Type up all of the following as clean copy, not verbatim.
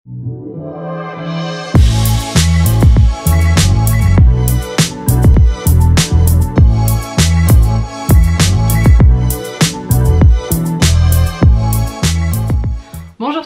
Bonjour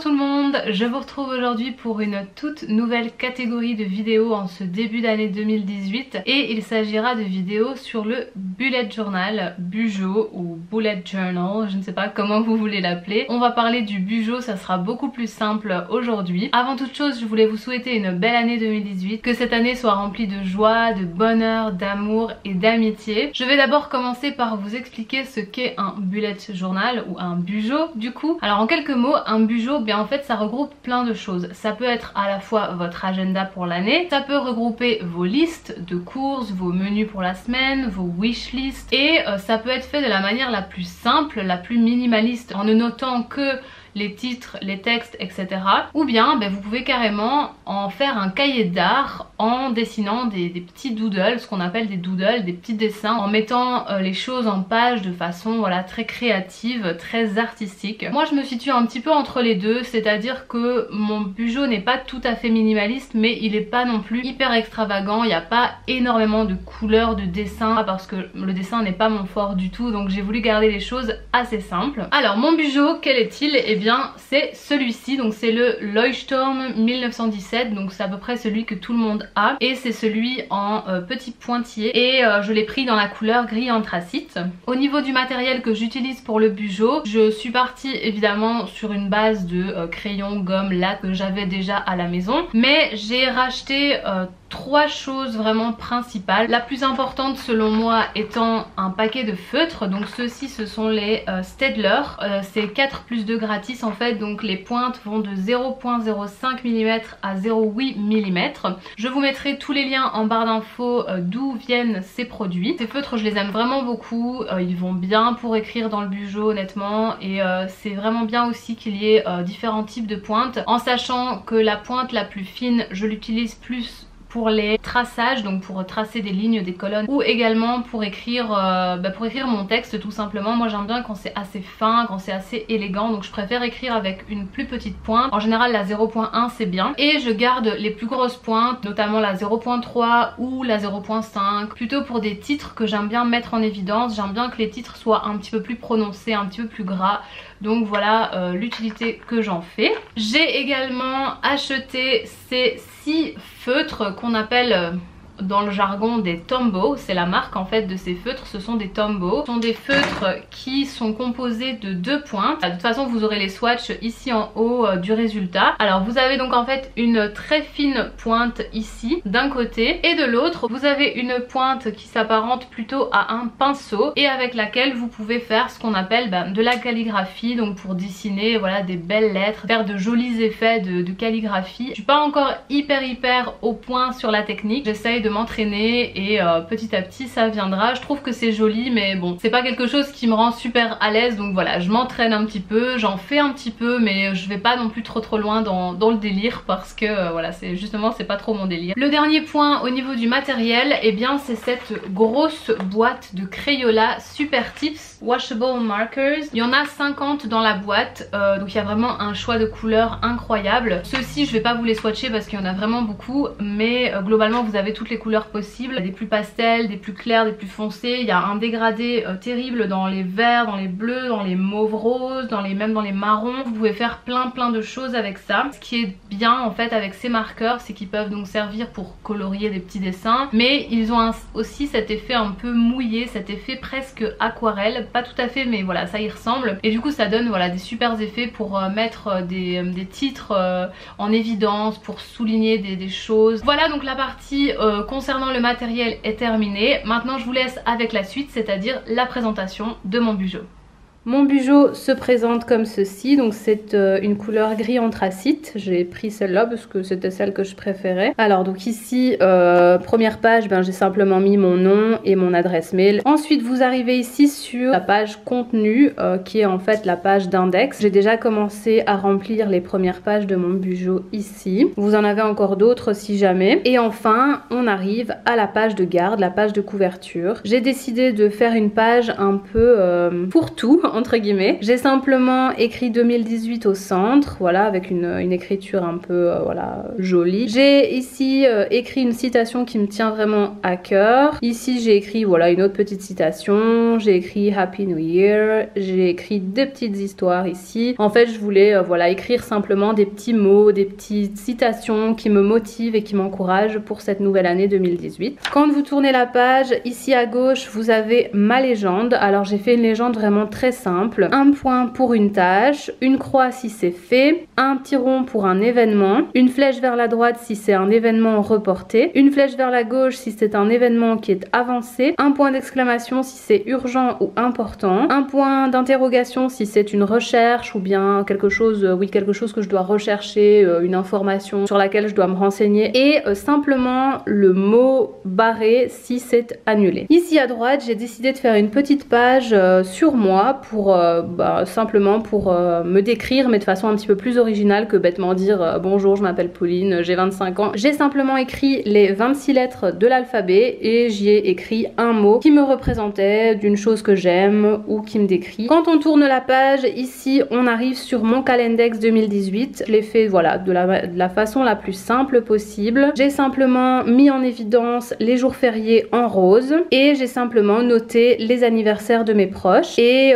tout le monde, je vous retrouve aujourd'hui pour une toute nouvelle catégorie de vidéos en ce début d'année 2018 et il s'agira de vidéos sur le bullet journal, bujo ou bullet journal, je ne sais pas comment vous voulez l'appeler. On va parler du bujo, ça sera beaucoup plus simple aujourd'hui. Avant toute chose, je voulais vous souhaiter une belle année 2018, que cette année soit remplie de joie, de bonheur, d'amour et d'amitié. Je vais d'abord commencer par vous expliquer ce qu'est un bullet journal ou un bujo du coup. Alors en quelques mots, un bujo, bien en fait ça regroupe plein de choses. Ça peut être à la fois votre agenda pour l'année, ça peut regrouper vos listes de courses, vos menus pour la semaine, vos wish lists et ça peut être fait de la manière la plus simple, la plus minimaliste en ne notant que les titres, les textes, etc. Ou bien vous pouvez carrément en faire un cahier d'art en dessinant des petits doodles, ce qu'on appelle des doodles, des petits dessins, en mettant les choses en page de façon voilà très créative, très artistique. Moi je me situe un petit peu entre les deux, c'est-à-dire que mon bujo n'est pas tout à fait minimaliste mais il est pas non plus hyper extravagant, il n'y a pas énormément de couleurs, de dessins parce que le dessin n'est pas mon fort du tout, donc j'ai voulu garder les choses assez simples. Alors mon bujo, quel est-il? Eh bien c'est celui-ci, donc c'est le Leuchtturm 1917, donc c'est à peu près celui que tout le monde a et c'est celui en petit pointillé et je l'ai pris dans la couleur gris anthracite. Au niveau du matériel que j'utilise pour le bujo, je suis partie évidemment sur une base de crayons, gomme, laque que j'avais déjà à la maison, mais j'ai racheté trois choses vraiment principales. La plus importante selon moi étant un paquet de feutres, donc ceux-ci ce sont les Staedtler, c'est 4+2 gratis en fait, donc les pointes vont de 0,05 mm à 0,8 mm. Je vous mettrai tous les liens en barre d'infos d'où viennent ces produits. Ces feutres je les aime vraiment beaucoup, ils vont bien pour écrire dans le bujo honnêtement et c'est vraiment bien aussi qu'il y ait différents types de pointes, en sachant que la pointe la plus fine je l'utilise plus pour les traçages, donc pour tracer des lignes, des colonnes, ou également pour écrire mon texte tout simplement. Moi j'aime bien quand c'est assez fin, quand c'est assez élégant, donc je préfère écrire avec une plus petite pointe. En général la 0.1 c'est bien, et je garde les plus grosses pointes, notamment la 0.3 ou la 0.5, plutôt pour des titres que j'aime bien mettre en évidence. J'aime bien que les titres soient un petit peu plus prononcés, un petit peu plus gras. Donc voilà l'utilité que j'en fais. J'ai également acheté ces 6 feutres qu'on appelle dans le jargon des Tombow, c'est la marque en fait de ces feutres, ce sont des Tombow. Ce sont des feutres qui sont composés de 2 pointes. De toute façon vous aurez les swatchs ici en haut du résultat. Alors vous avez donc en fait une très fine pointe ici d'un côté et de l'autre vous avez une pointe qui s'apparente plutôt à un pinceau et avec laquelle vous pouvez faire ce qu'on appelle de la calligraphie, donc pour dessiner voilà des belles lettres, faire de jolis effets de calligraphie. Je suis pas encore hyper au point sur la technique, j'essaye de m'entraîner et petit à petit ça viendra. Je trouve que c'est joli mais bon c'est pas quelque chose qui me rend super à l'aise, donc voilà je m'entraîne un petit peu, j'en fais un petit peu mais je vais pas non plus trop loin dans le délire parce que voilà c'est justement c'est pas trop mon délire. Le dernier point au niveau du matériel, et bien c'est cette grosse boîte de Crayola Super Tips Washable Markers. Il y en a 50 dans la boîte, donc il y a vraiment un choix de couleurs incroyable. Ceux-ci je vais pas vous les swatcher parce qu'il y en a vraiment beaucoup, mais globalement vous avez toutes les couleurs possibles, des plus pastels, des plus clairs, des plus foncés. Il y a un dégradé terrible dans les verts, dans les bleus, dans les mauves roses, même dans les marrons. Vous pouvez faire plein de choses avec ça. Ce qui est bien en fait avec ces marqueurs, c'est qu'ils peuvent donc servir pour colorier des petits dessins, mais ils ont aussi cet effet un peu mouillé, cet effet presque aquarelle, pas tout à fait mais voilà ça y ressemble, et du coup ça donne voilà des super effets pour mettre des titres en évidence, pour souligner des choses. Voilà donc la partie concernant le matériel est terminée. Maintenant je vous laisse avec la suite, c'est-à-dire la présentation de mon bujo. Mon bujo se présente comme ceci, donc c'est une couleur gris anthracite. J'ai pris celle-là parce que c'était celle que je préférais. Alors donc ici, première page, j'ai simplement mis mon nom et mon adresse mail. Ensuite vous arrivez ici sur la page contenu qui est en fait la page d'index. J'ai déjà commencé à remplir les premières pages de mon bujo ici. Vous en avez encore d'autres si jamais. Et enfin on arrive à la page de garde, la page de couverture. J'ai décidé de faire une page un peu pour tout entre guillemets. J'ai simplement écrit 2018 au centre, voilà, avec une écriture un peu voilà, jolie. J'ai ici écrit une citation qui me tient vraiment à cœur. Ici j'ai écrit voilà une autre petite citation, j'ai écrit Happy New Year, j'ai écrit des petites histoires ici. En fait je voulais voilà écrire simplement des petits mots, des petites citations qui me motivent et qui m'encouragent pour cette nouvelle année 2018. Quand vous tournez la page, ici à gauche vous avez ma légende. Alors j'ai fait une légende vraiment très simple. Un point pour une tâche, une croix si c'est fait, un petit rond pour un événement, une flèche vers la droite si c'est un événement reporté, une flèche vers la gauche si c'est un événement qui est avancé, un point d'exclamation si c'est urgent ou important, un point d'interrogation si c'est une recherche ou bien quelque chose, oui quelque chose que je dois rechercher, une information sur laquelle je dois me renseigner, et simplement le mot barré si c'est annulé. Ici à droite j'ai décidé de faire une petite page sur moi pour simplement pour me décrire, mais de façon un petit peu plus originale que bêtement dire bonjour je m'appelle Pauline, j'ai 25 ans. J'ai simplement écrit les 26 lettres de l'alphabet et j'y ai écrit un mot qui me représentait, d'une chose que j'aime ou qui me décrit. Quand on tourne la page, ici on arrive sur mon Calendex 2018. Je l'ai fait voilà de la façon la plus simple possible. J'ai simplement mis en évidence les jours fériés en rose et j'ai simplement noté les anniversaires de mes proches, et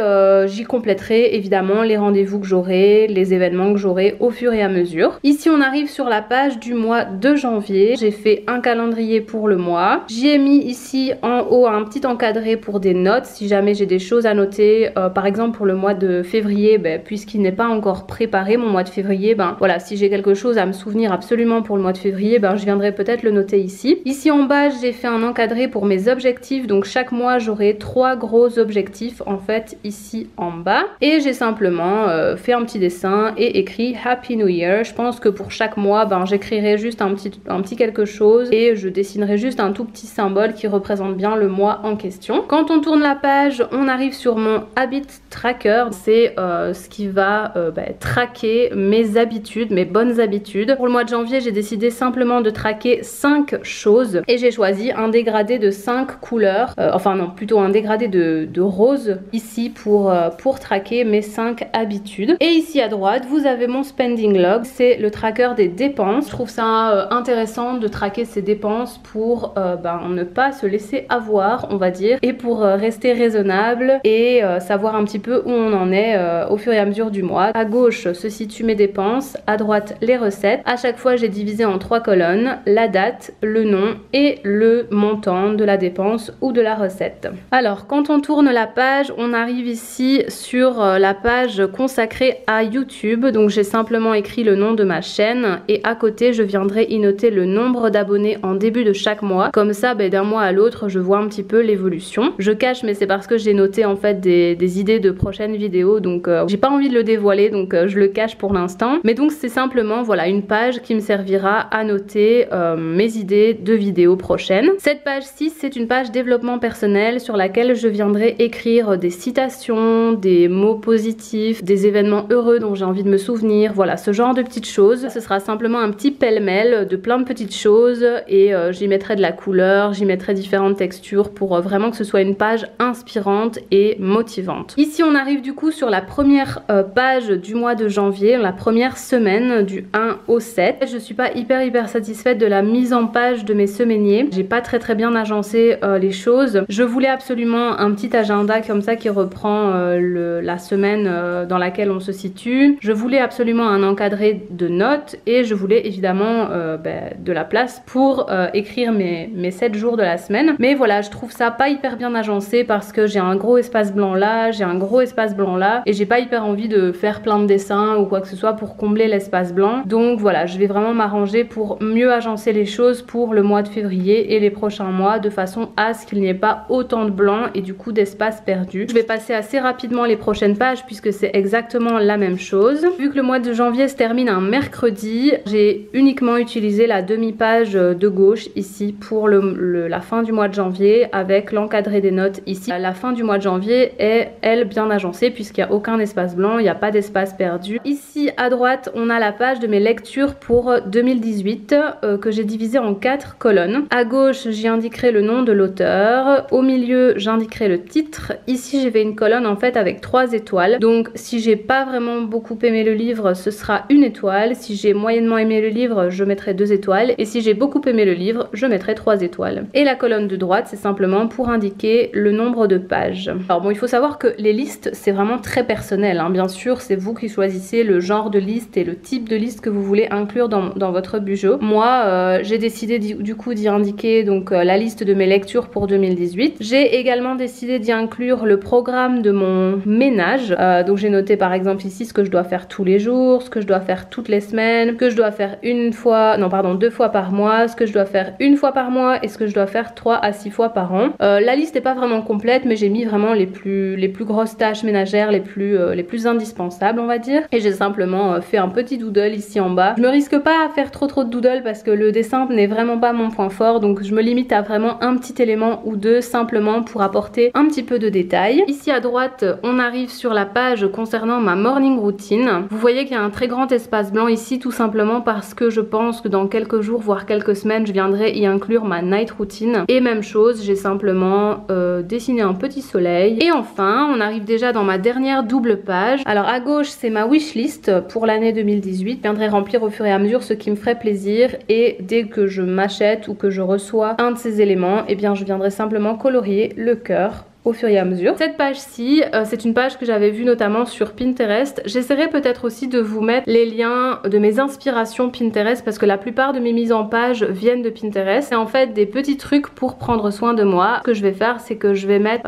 j'y compléterai évidemment les rendez-vous que j'aurai, les événements que j'aurai au fur et à mesure. Ici on arrive sur la page du mois de janvier. J'ai fait un calendrier pour le mois. J'y ai mis ici en haut un petit encadré pour des notes si jamais j'ai des choses à noter. Par exemple pour le mois de février, puisqu'il n'est pas encore préparé mon mois de février, voilà, si j'ai quelque chose à me souvenir absolument pour le mois de février, je viendrai peut-être le noter ici. Ici en bas j'ai fait un encadré pour mes objectifs, donc chaque mois j'aurai 3 gros objectifs en fait ici en bas, et j'ai simplement fait un petit dessin et écrit Happy New Year. Je pense que pour chaque mois j'écrirai juste un petit quelque chose et je dessinerai juste un tout petit symbole qui représente bien le mois en question. Quand on tourne la page, on arrive sur mon Habit Tracker. C'est ce qui va traquer mes habitudes, mes bonnes habitudes. Pour le mois de janvier, j'ai décidé simplement de traquer 5 choses et j'ai choisi un dégradé de 5 couleurs, enfin non, plutôt un dégradé de rose ici pour traquer mes 5 habitudes. Et ici à droite, vous avez mon Spending Log, c'est le tracker des dépenses. Je trouve ça intéressant de traquer ses dépenses pour ne pas se laisser avoir, on va dire, et pour rester raisonnable et savoir un petit peu où on en est au fur et à mesure du mois. À gauche se situent mes dépenses, à droite les recettes. À chaque fois j'ai divisé en 3 colonnes, la date, le nom et le montant de la dépense ou de la recette. Alors quand on tourne la page, on arrive ici sur la page consacrée à YouTube. Donc j'ai simplement écrit le nom de ma chaîne et à côté je viendrai y noter le nombre d'abonnés en début de chaque mois. Comme ça d'un mois à l'autre je vois un petit peu l'évolution. Je cache, mais c'est parce que j'ai noté en fait des idées de prochaines vidéos, donc j'ai pas envie de le dévoiler, donc je le cache pour l'instant. Mais donc c'est simplement voilà une page qui me servira à noter mes idées de vidéos prochaines. Cette page 6 c'est une page développement personnel sur laquelle je viendrai écrire des citations, des mots positifs, des événements heureux dont j'ai envie de me souvenir, voilà ce genre de petites choses. Ce sera simplement un petit pêle-mêle de plein de petites choses et j'y mettrai de la couleur, j'y mettrai différentes textures pour vraiment que ce soit une page inspirante et motivante. Ici on arrive du coup sur la première page du mois de janvier, la première semaine du 1 au 7. Je suis pas hyper satisfaite de la mise en page de mes semainiers. J'ai pas très bien agencé les choses. Je voulais absolument un petit agenda comme ça qui reprend la semaine dans laquelle on se situe. Je voulais absolument un encadré de notes et je voulais évidemment de la place pour écrire mes 7 jours de la semaine. Mais voilà, je trouve ça pas hyper bien agencé parce que j'ai un gros espace blanc là, j'ai un gros espace blanc là et j'ai pas hyper envie de faire plein de dessins ou quoi que ce soit pour combler l'espace blanc. Donc voilà, je vais vraiment m'arranger pour mieux agencer les choses pour le mois de février et les prochains mois de façon à ce qu'il n'y ait pas autant de blanc et du coup d'espace perdu. Je vais passer assez rapidement les prochaines pages puisque c'est exactement la même chose. Vu que le mois de janvier se termine un mercredi, j'ai uniquement utilisé la demi-page de gauche ici pour la fin du mois de janvier avec l'encadré des notes ici. La fin du mois de janvier est elle bien agencée puisqu'il n'y a aucun espace blanc, il n'y a pas d'espace perdu. Ici à droite on a la page de mes lectures pour 2018 que j'ai divisé en 4 colonnes. À gauche j'y indiquerai le nom de l'auteur, au milieu j'indiquerai le titre, ici j'ai fait une colonne en fait avec 3 étoiles. Donc si j'ai pas vraiment beaucoup aimé le livre, ce sera 1 étoile. Si j'ai moyennement aimé le livre, je mettrai 2 étoiles. Et si j'ai beaucoup aimé le livre, je mettrai 3 étoiles. Et la colonne de droite, c'est simplement pour indiquer le nombre de pages. Alors bon, il faut savoir que les listes, c'est vraiment très personnel, hein. Bien sûr, c'est vous qui choisissez le genre de liste et le type de liste que vous voulez inclure dans votre Bujo. Moi, j'ai décidé du coup d'y indiquer donc la liste de mes lectures pour 2018. J'ai également décidé d'y inclure le programme de mon ménage. Donc j'ai noté par exemple ici ce que je dois faire tous les jours, ce que je dois faire toutes les semaines, que je dois faire 2 fois par mois, ce que je dois faire 1 fois par mois et ce que je dois faire 3 à 6 fois par an. La liste n'est pas vraiment complète, mais j'ai mis vraiment les plus grosses tâches ménagères, les plus indispensables, on va dire. Et j'ai simplement fait un petit doodle ici en bas. Je me risque pas à faire trop de doodle parce que le dessin n'est vraiment pas mon point fort, donc je me limite à vraiment un petit élément ou deux simplement pour apporter un petit peu de détails. Ici à droite, on arrive sur la page concernant ma morning routine. Vous voyez qu'il y a un très grand espace blanc ici, tout simplement parce que je pense que dans quelques jours, voire quelques semaines, je viendrai y inclure ma night routine. Et même chose, j'ai simplement dessiné un petit soleil. Et enfin, on arrive déjà dans ma dernière double page. Alors à gauche, c'est ma wishlist pour l'année 2018. Je viendrai remplir au fur et à mesure ce qui me ferait plaisir, et dès que je m'achète ou que je reçois un de ces éléments, eh bien je viendrai simplement colorier le cœur au fur et à mesure. Cette page-ci, c'est une page que j'avais vue notamment sur Pinterest. J'essaierai peut-être aussi de vous mettre les liens de mes inspirations Pinterest parce que la plupart de mes mises en page viennent de Pinterest. C'est en fait des petits trucs pour prendre soin de moi. Ce que je vais faire, c'est que je vais mettre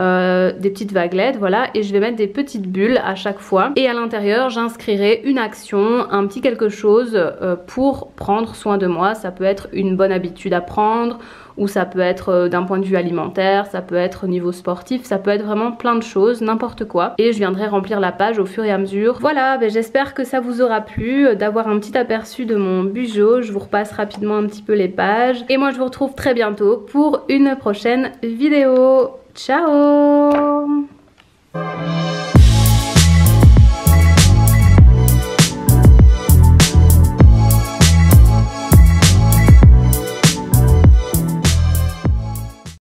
des petites vaguelettes, voilà, et je vais mettre des petites bulles à chaque fois. Et à l'intérieur, j'inscrirai une action, un petit quelque chose pour prendre soin de moi. Ça peut être une bonne habitude à prendre, ou ça peut être d'un point de vue alimentaire, ça peut être au niveau sportif, ça peut être vraiment plein de choses, n'importe quoi. Et je viendrai remplir la page au fur et à mesure. Voilà, j'espère que ça vous aura plu d'avoir un petit aperçu de mon Bujo. Je vous repasse rapidement un petit peu les pages. Et moi je vous retrouve très bientôt pour une prochaine vidéo. Ciao!